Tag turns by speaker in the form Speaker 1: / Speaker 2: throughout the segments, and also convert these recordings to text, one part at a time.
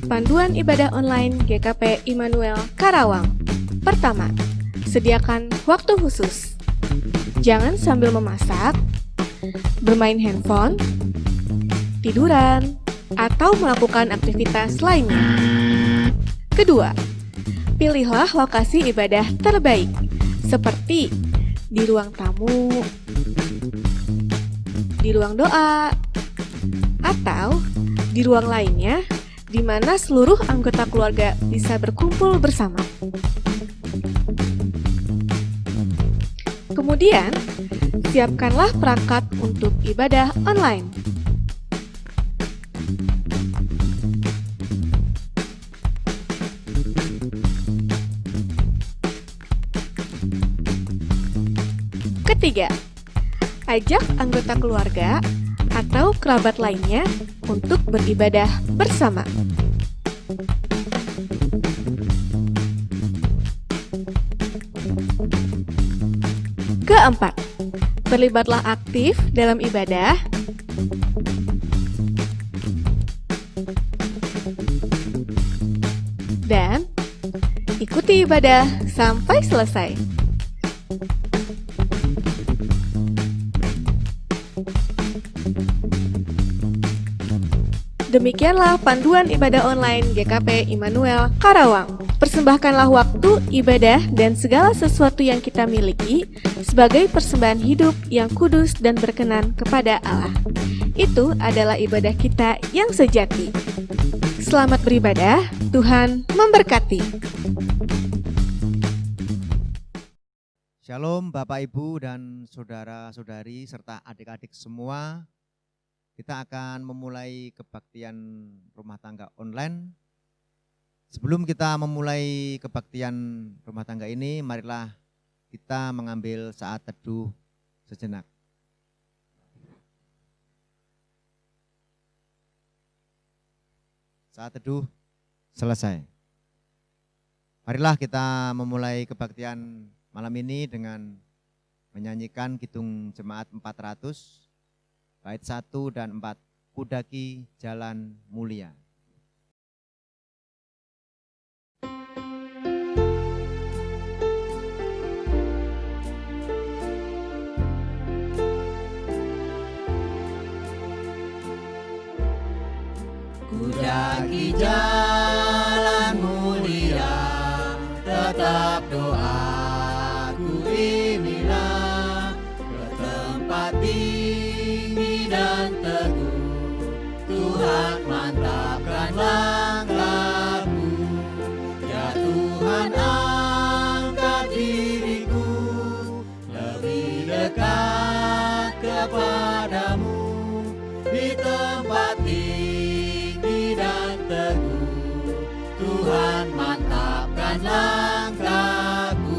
Speaker 1: Panduan ibadah online GKP Immanuel Karawang. Pertama, sediakan waktu khusus. Jangan sambil memasak, bermain handphone, tiduran, atau melakukan aktivitas lainnya. Kedua, pilihlah lokasi ibadah terbaik, seperti di ruang tamu, di ruang doa, atau di ruang lainnya di mana seluruh anggota keluarga bisa berkumpul bersama. Kemudian, siapkanlah perangkat untuk ibadah online. Ketiga, ajak anggota keluarga atau kerabat lainnya untuk beribadah bersama. Keempat, terlibatlah aktif dalam ibadah. Dan ikuti ibadah sampai selesai. Demikianlah panduan ibadah online GKP Immanuel Karawang. Persembahkanlah waktu, ibadah, dan segala sesuatu yang kita miliki sebagai persembahan hidup yang kudus dan berkenan kepada Allah. Itu adalah ibadah kita yang sejati. Selamat beribadah, Tuhan memberkati.
Speaker 2: Shalom Bapak Ibu dan saudara-saudari serta adik-adik semua. Kita akan memulai kebaktian rumah tangga online. Sebelum kita memulai kebaktian rumah tangga ini, marilah kita mengambil saat teduh sejenak. Saat teduh selesai. Marilah kita memulai kebaktian malam ini dengan menyanyikan Kidung Jemaat 400. Bait 1 dan 4, Kudaki Jalan Mulia.
Speaker 3: Kudaki jalan mulia, tetap doaku inilah, ke tempat tinggi dan teguh, Tuhan mantapkan langkahku. Ya Tuhan, angkat diriku lebih dekat kepadamu, di tempat tinggi dan teguh, Tuhan mantapkan langkahku.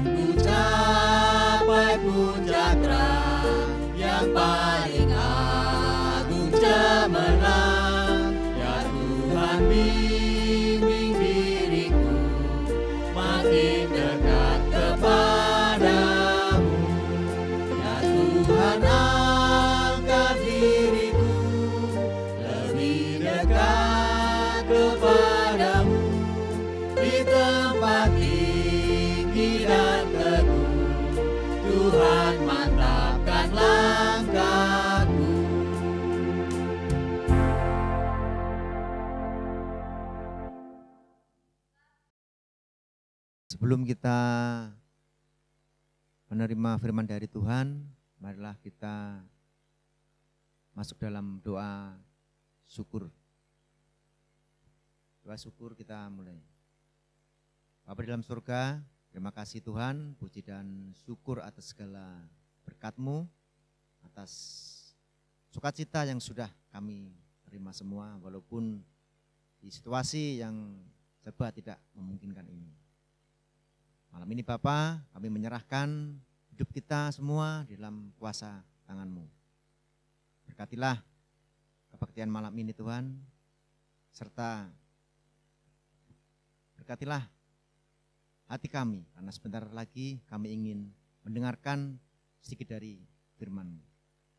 Speaker 3: Ku capai puncak terang yang paling agung cemerlang. Ya Tuhan, bimbing diriku makin dekat kepadamu. Ya Tuhan, angkat diriku lebih dekat kepadamu, di tempat tinggi dan teguh, Tuhan mantapkan langkahku.
Speaker 2: Sebelum kita menerima firman dari Tuhan, marilah kita masuk dalam doa syukur. Doa syukur kita mulai. Bapa di dalam surga, terima kasih Tuhan, puji dan syukur atas segala berkat-Mu, atas sukacita yang sudah kami terima semua, walaupun di situasi yang serba tidak memungkinkan ini. Malam ini Bapa, kami menyerahkan hidup kita semua di dalam kuasa tangan-Mu. Berkatilah kebaktian malam ini Tuhan, serta berkatilah hati kami, karena sebentar lagi kami ingin mendengarkan sedikit dari firman-Mu.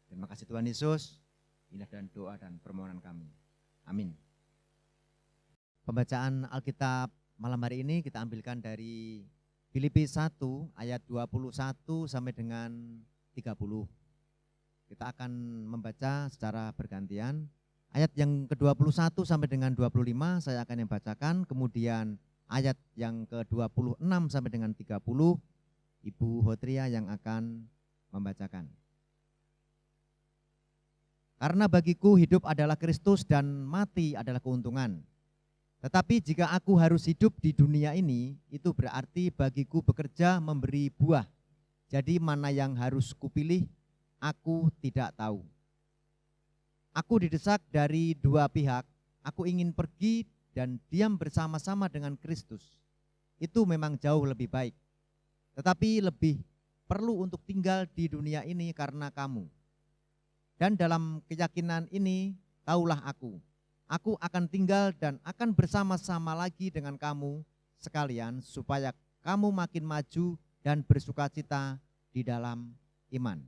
Speaker 2: Terima kasih Tuhan Yesus, inilah dan doa dan permohonan kami. Amin. Pembacaan Alkitab malam hari ini kita ambilkan dari Filipi 1 ayat 21 sampai dengan 30. Kita akan membaca secara bergantian. Ayat yang ke-21 sampai dengan 25 saya akan yang bacakan, kemudian ayat yang ke-26 sampai dengan 30 Ibu Hotria yang akan membacakan. Karena bagiku hidup adalah Kristus dan mati adalah keuntungan. Tetapi jika aku harus hidup di dunia ini, itu berarti bagiku bekerja memberi buah. Jadi mana yang harus kupilih, aku tidak tahu. Aku didesak dari dua pihak, aku ingin pergi dan diam bersama-sama dengan Kristus. Itu memang jauh lebih baik. Tetapi lebih perlu untuk tinggal di dunia ini karena kamu. Dan dalam keyakinan ini, taulah aku akan tinggal dan akan bersama-sama lagi dengan kamu sekalian supaya kamu makin maju dan bersukacita di dalam iman.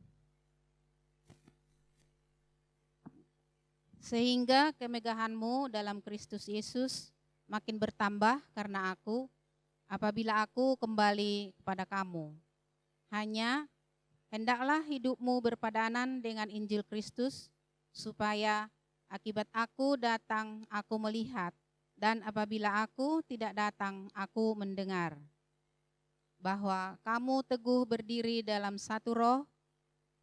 Speaker 4: Sehingga kemegahanmu dalam Kristus Yesus makin bertambah karena aku, apabila aku kembali kepada kamu. Hanya hendaklah hidupmu berpadanan dengan Injil Kristus, supaya akibat aku datang, aku melihat, dan apabila aku tidak datang, aku mendengar. Bahwa kamu teguh berdiri dalam satu roh,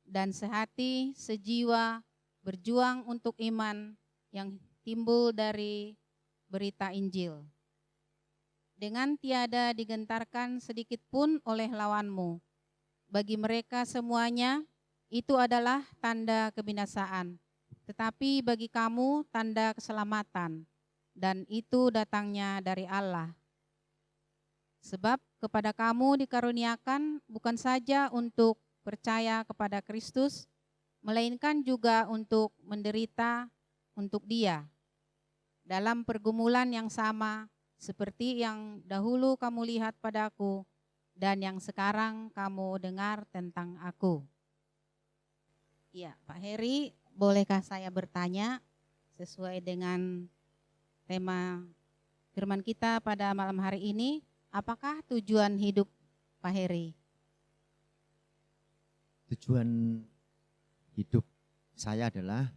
Speaker 4: dan sehati, sejiwa, berjuang untuk iman yang timbul dari berita Injil. Dengan tiada digentarkan sedikit pun oleh lawanmu. Bagi mereka semuanya, itu adalah tanda kebinasaan. Tetapi bagi kamu tanda keselamatan, dan itu datangnya dari Allah. Sebab kepada kamu dikaruniakan bukan saja untuk percaya kepada Kristus, melainkan juga untuk menderita untuk Dia, dalam pergumulan yang sama seperti yang dahulu kamu lihat padaku, dan yang sekarang kamu dengar tentang aku. Ya, Pak Heri, bolehkah saya bertanya sesuai dengan tema firman kita pada malam hari ini, apakah tujuan hidup Pak Heri?
Speaker 2: Tujuan hidup saya adalah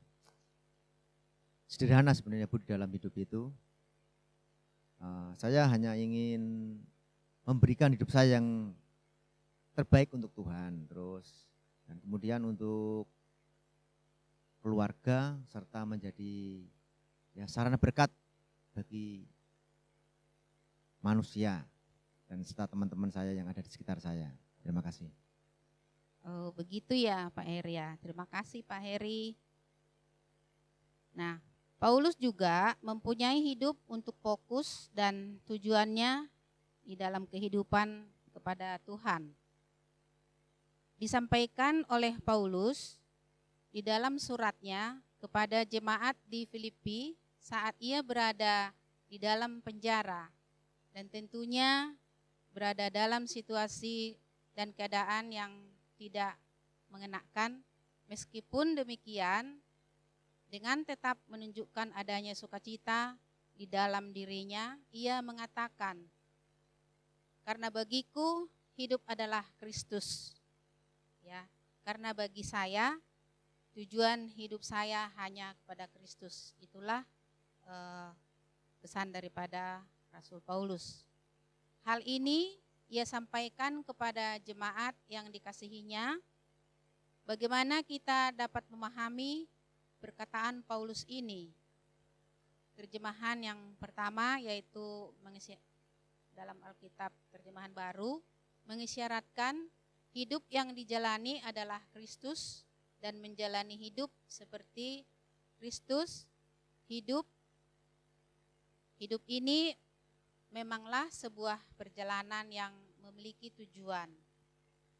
Speaker 2: sederhana sebenarnya Bu, di dalam hidup itu. Saya hanya ingin memberikan hidup saya yang terbaik untuk Tuhan, terus dan kemudian untuk keluarga, serta menjadi sarana berkat bagi manusia dan serta teman-teman saya yang ada di sekitar saya. Terima kasih.
Speaker 4: Oh, begitu ya Pak Heri ya. Terima kasih Pak Heri. Nah, Paulus juga mempunyai hidup untuk fokus dan tujuannya di dalam kehidupan kepada Tuhan. Disampaikan oleh Paulus di dalam suratnya kepada jemaat di Filipi saat ia berada di dalam penjara dan tentunya berada dalam situasi dan keadaan yang tidak mengenakan. Meskipun demikian, dengan tetap menunjukkan adanya sukacita di dalam dirinya, ia mengatakan, karena bagiku hidup adalah Kristus. Ya, karena bagi saya tujuan hidup saya hanya kepada Kristus. Itulah pesan daripada Rasul Paulus. Hal ini ia sampaikan kepada jemaat yang dikasihinya. Bagaimana kita dapat memahami perkataan Paulus ini? Terjemahan yang pertama yaitu dalam Alkitab terjemahan baru mengisyaratkan hidup yang dijalani adalah Kristus dan menjalani hidup seperti Kristus hidup. Hidup ini memanglah sebuah perjalanan yang memiliki tujuan.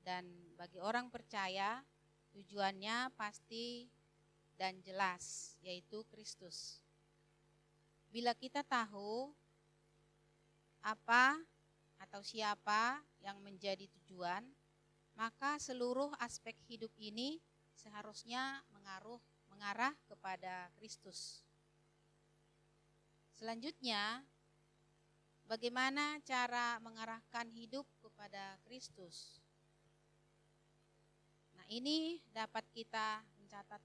Speaker 4: Dan bagi orang percaya, tujuannya pasti dan jelas, yaitu Kristus. Bila kita tahu apa atau siapa yang menjadi tujuan, maka seluruh aspek hidup ini seharusnya mengarah kepada Kristus. Selanjutnya, bagaimana cara mengarahkan hidup kepada Kristus? Nah, ini dapat kita mencatat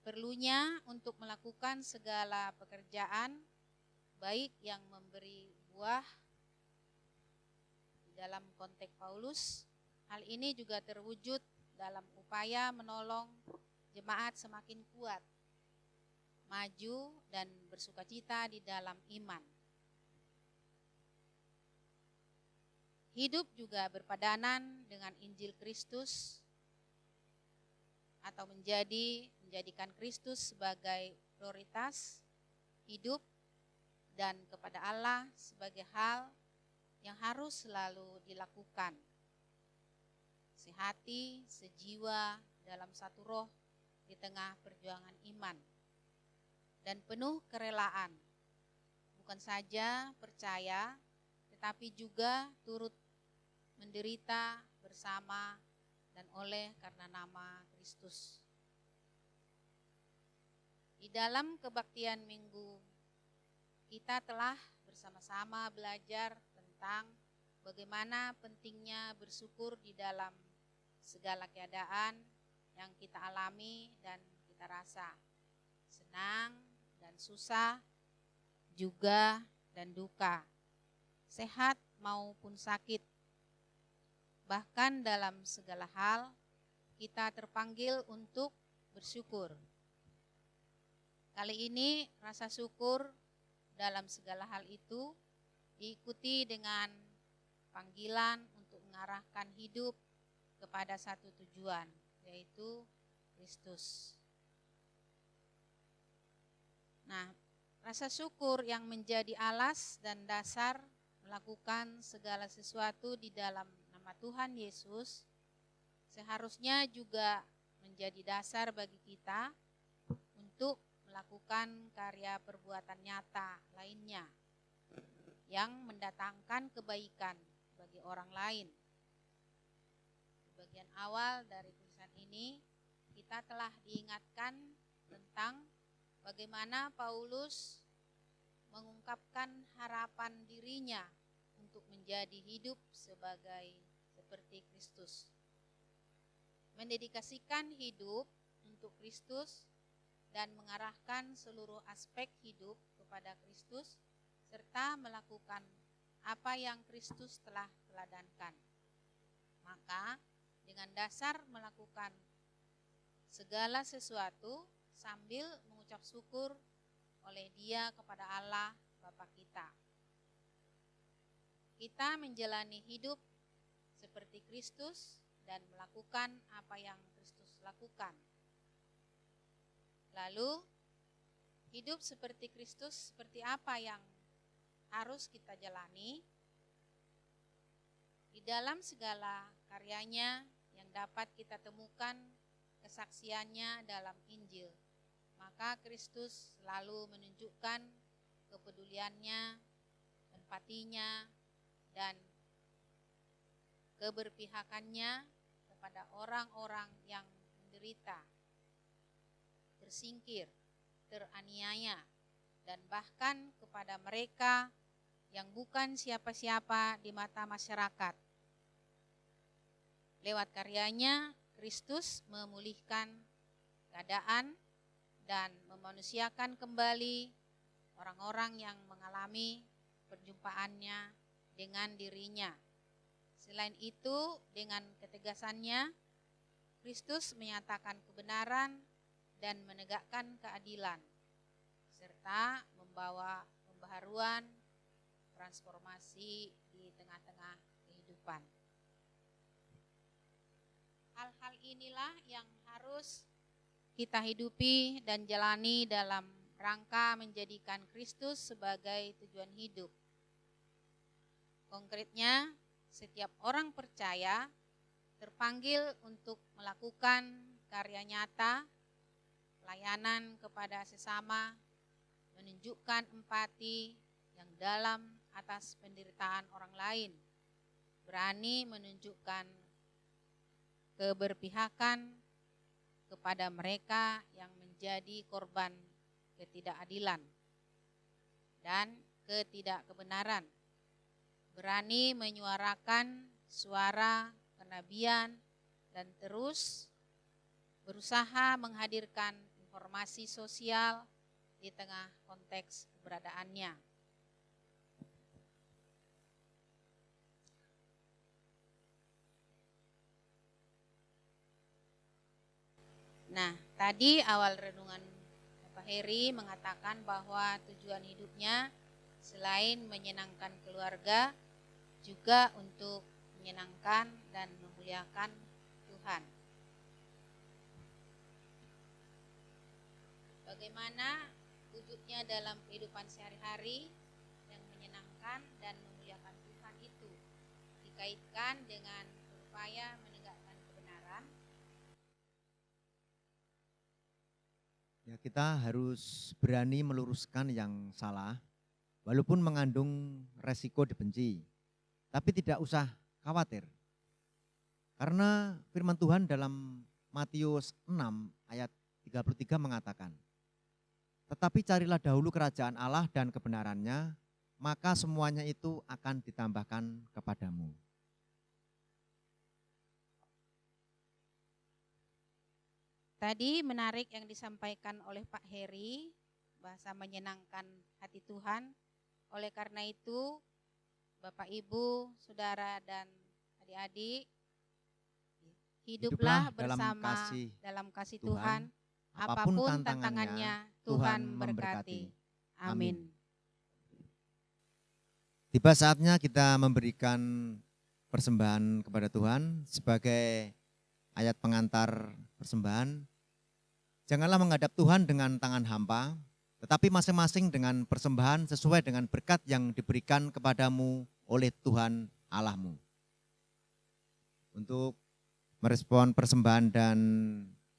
Speaker 4: perlunya untuk melakukan segala pekerjaan baik yang memberi buah. Di dalam konteks Paulus, hal ini juga terwujud dalam upaya menolong jemaat semakin kuat, maju dan bersukacita di dalam iman. Hidup juga berpadanan dengan Injil Kristus atau menjadikan Kristus sebagai prioritas hidup dan kepada Allah sebagai hal yang harus selalu dilakukan. Sehati, sejiwa, dalam satu roh di tengah perjuangan iman. Dan penuh kerelaan, bukan saja percaya, tetapi juga turut menderita bersama dan oleh karena nama Kristus. Di dalam kebaktian minggu, kita telah bersama-sama belajar tentang bagaimana pentingnya bersyukur di dalam segala keadaan yang kita alami dan kita rasa, senang dan susah, juga dan duka, sehat maupun sakit. Bahkan dalam segala hal, kita terpanggil untuk bersyukur. Kali ini rasa syukur dalam segala hal itu diikuti dengan panggilan untuk mengarahkan hidup kepada satu tujuan, yaitu Kristus. Nah, rasa syukur yang menjadi alas dan dasar melakukan segala sesuatu di dalam nama Tuhan Yesus seharusnya juga menjadi dasar bagi kita untuk melakukan karya perbuatan nyata lainnya yang mendatangkan kebaikan bagi orang lain. Di bagian awal dari tulisan ini, kita telah diingatkan tentang bagaimana Paulus mengungkapkan harapan dirinya untuk menjadi hidup seperti Kristus. Mendedikasikan hidup untuk Kristus dan mengarahkan seluruh aspek hidup kepada Kristus serta melakukan apa yang Kristus telah teladankan. Maka dengan dasar melakukan segala sesuatu sambil mengucap syukur oleh Dia kepada Allah Bapa kita. Kita menjalani hidup seperti Kristus dan melakukan apa yang Kristus lakukan. Lalu, hidup seperti Kristus seperti apa yang harus kita jalani? Di dalam segala karyanya yang dapat kita temukan kesaksiannya dalam Injil, maka Kristus selalu menunjukkan kepeduliannya, empatinya, dan keberpihakannya kepada orang-orang yang menderita, tersingkir, teraniaya, dan bahkan kepada mereka yang bukan siapa-siapa di mata masyarakat. Lewat karyanya, Kristus memulihkan keadaan dan memanusiakan kembali orang-orang yang mengalami perjumpaannya dengan dirinya. Selain itu, dengan ketegasannya, Kristus menyatakan kebenaran dan menegakkan keadilan, serta membawa pembaharuan, transformasi di tengah-tengah kehidupan. Hal-hal inilah yang harus kita hidupi dan jalani dalam rangka menjadikan Kristus sebagai tujuan hidup. Konkretnya, setiap orang percaya terpanggil untuk melakukan karya nyata pelayanan kepada sesama, menunjukkan empati yang dalam atas penderitaan orang lain, berani menunjukkan keberpihakan kepada mereka yang menjadi korban ketidakadilan dan ketidakkebenaran, berani menyuarakan suara kenabian dan terus berusaha menghadirkan informasi sosial di tengah konteks keberadaannya. Nah, tadi awal renungan Bapak Heri mengatakan bahwa tujuan hidupnya selain menyenangkan keluarga, juga untuk menyenangkan dan memuliakan Tuhan. Bagaimana wujudnya dalam kehidupan sehari-hari yang menyenangkan dan memuliakan Tuhan itu dikaitkan dengan berupaya menegakkan kebenaran.
Speaker 2: Ya, kita harus berani meluruskan yang salah, walaupun mengandung resiko dibenci. Tapi tidak usah khawatir. Karena firman Tuhan dalam Matius 6 ayat 33 mengatakan, tetapi carilah dahulu kerajaan Allah dan kebenarannya, maka semuanya itu akan ditambahkan kepadamu.
Speaker 4: Tadi menarik yang disampaikan oleh Pak Heri, bahasa menyenangkan hati Tuhan. Oleh karena itu, Bapak Ibu, Saudara dan adik-adik, hiduplah bersama dalam kasih Tuhan, apapun tantangannya, Tuhan memberkati. Amin.
Speaker 2: Tiba saatnya kita memberikan persembahan kepada Tuhan sebagai ayat pengantar persembahan. Janganlah menghadap Tuhan dengan tangan hampa, tetapi masing-masing dengan persembahan sesuai dengan berkat yang diberikan kepadamu oleh Tuhan Allahmu. Untuk merespon persembahan dan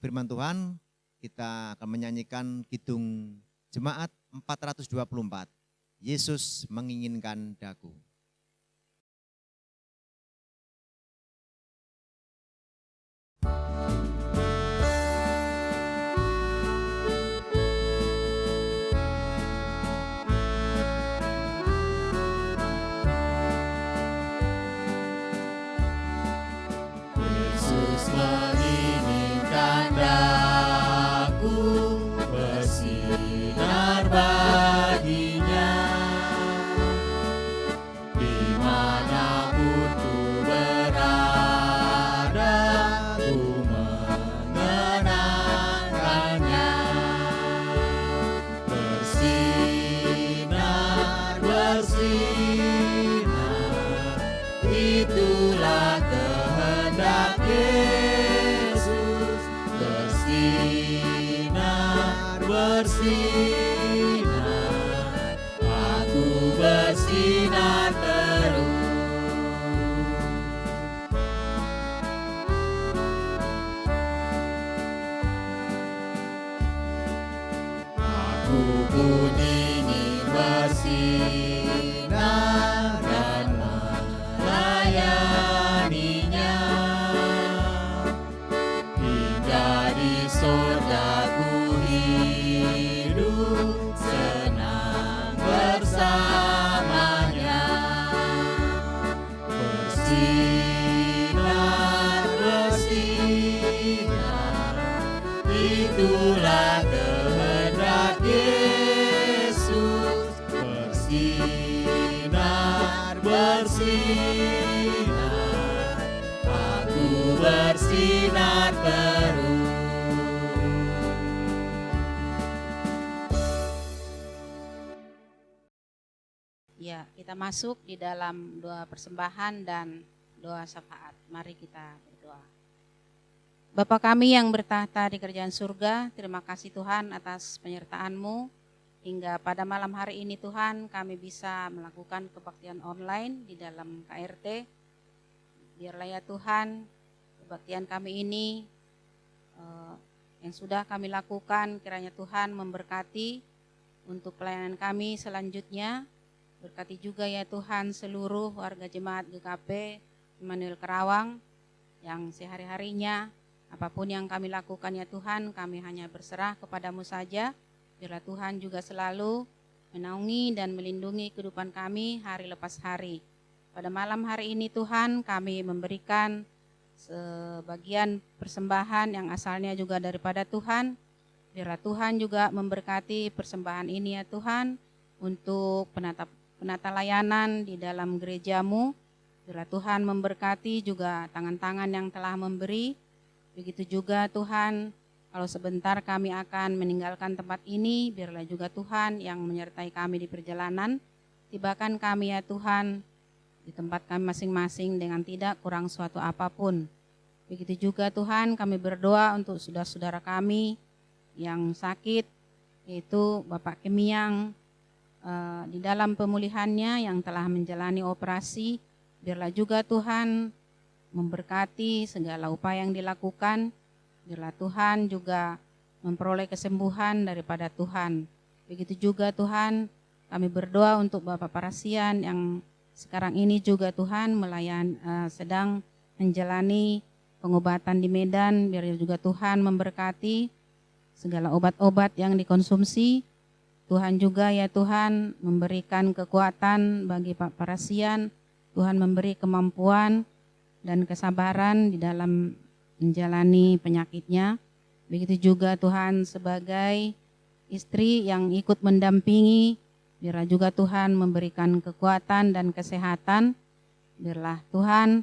Speaker 2: firman Tuhan, kita akan menyanyikan kidung Jemaat 424, Yesus menginginkan daku.
Speaker 3: Yesus menginginkan daku bersinar baginya, dimanapun ku berada, ku mengenangkannya. Bersinar, bersinar, itulah kehendak Yesus. Bersinar, bersinar, aku bersinar terus. Aku pun ingin bersinar dan melayaninya, hingga di sorga ku hidup senang bersamanya. Bersinar, bersinar, itulah kehendak Yesus. Bersinar, bersinar, aku bersinar terus.
Speaker 4: Ya, kita masuk di dalam doa persembahan dan doa syafaat. Mari kita berdoa. Bapa kami yang bertahta di kerajaan surga, terima kasih Tuhan atas penyertaan-Mu. Hingga pada malam hari ini Tuhan, kami bisa melakukan kebaktian online di dalam KRT. Biarlah ya Tuhan, kebaktian kami ini yang sudah kami lakukan, kiranya Tuhan memberkati untuk pelayanan kami selanjutnya. Berkati juga ya Tuhan seluruh warga jemaat GKP Immanuel Karawang yang sehari-harinya apapun yang kami lakukan ya Tuhan, kami hanya berserah kepadamu saja. Biarlah Tuhan juga selalu menaungi dan melindungi kehidupan kami hari lepas hari. Pada malam hari ini Tuhan, kami memberikan sebagian persembahan yang asalnya juga daripada Tuhan. Biarlah Tuhan juga memberkati persembahan ini ya Tuhan untuk penata layanan di dalam gerejamu. Biarlah Tuhan memberkati juga tangan-tangan yang telah memberi. Begitu juga Tuhan, kalau sebentar kami akan meninggalkan tempat ini, biarlah juga Tuhan yang menyertai kami di perjalanan. Tibakan kami ya Tuhan di tempat kami masing-masing dengan tidak kurang suatu apapun. Begitu juga Tuhan, kami berdoa untuk saudara-saudara kami yang sakit, yaitu Bapak Kemiang di dalam pemulihannya yang telah menjalani operasi. Biarlah juga Tuhan memberkati segala upaya yang dilakukan. Biarlah Tuhan juga memperoleh kesembuhan daripada Tuhan. Begitu juga Tuhan, kami berdoa untuk Bapak Parasian yang sekarang ini juga Tuhan sedang menjalani pengobatan di Medan. Biar juga Tuhan memberkati segala obat-obat yang dikonsumsi. Tuhan juga ya Tuhan memberikan kekuatan bagi Pak Parasian. Tuhan memberi kemampuan dan kesabaran di dalam menjalani penyakitnya. Begitu juga Tuhan sebagai istri yang ikut mendampingi. Biarlah juga Tuhan memberikan kekuatan dan kesehatan. Biarlah Tuhan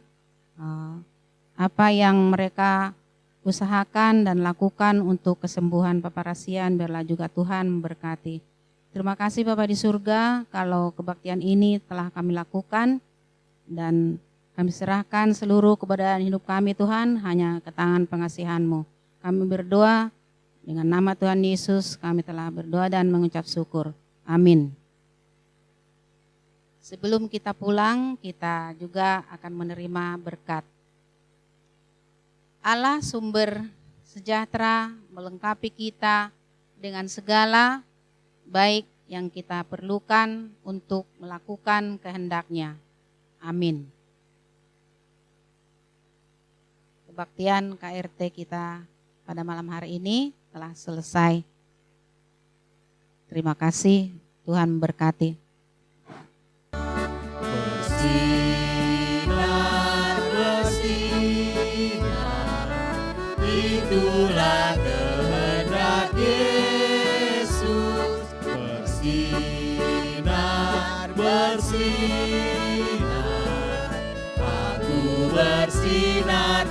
Speaker 4: apa yang mereka usahakan dan lakukan untuk kesembuhan Pak Parasian, biarlah juga Tuhan memberkati. Terima kasih Bapak di surga kalau kebaktian ini telah kami lakukan dan kami serahkan seluruh keberadaan hidup kami Tuhan hanya ke tangan pengasihan-Mu. Kami berdoa dengan nama Tuhan Yesus, kami telah berdoa dan mengucap syukur. Amin. Sebelum kita pulang, kita juga akan menerima berkat. Allah sumber sejahtera melengkapi kita dengan segala baik yang kita perlukan untuk melakukan kehendak-Nya. Amin. Kebaktian KRT kita pada malam hari ini telah selesai. Terima kasih, Tuhan memberkati.
Speaker 3: Bersinar, itulah kehendak Yesus. Bersinar, aku bersinar.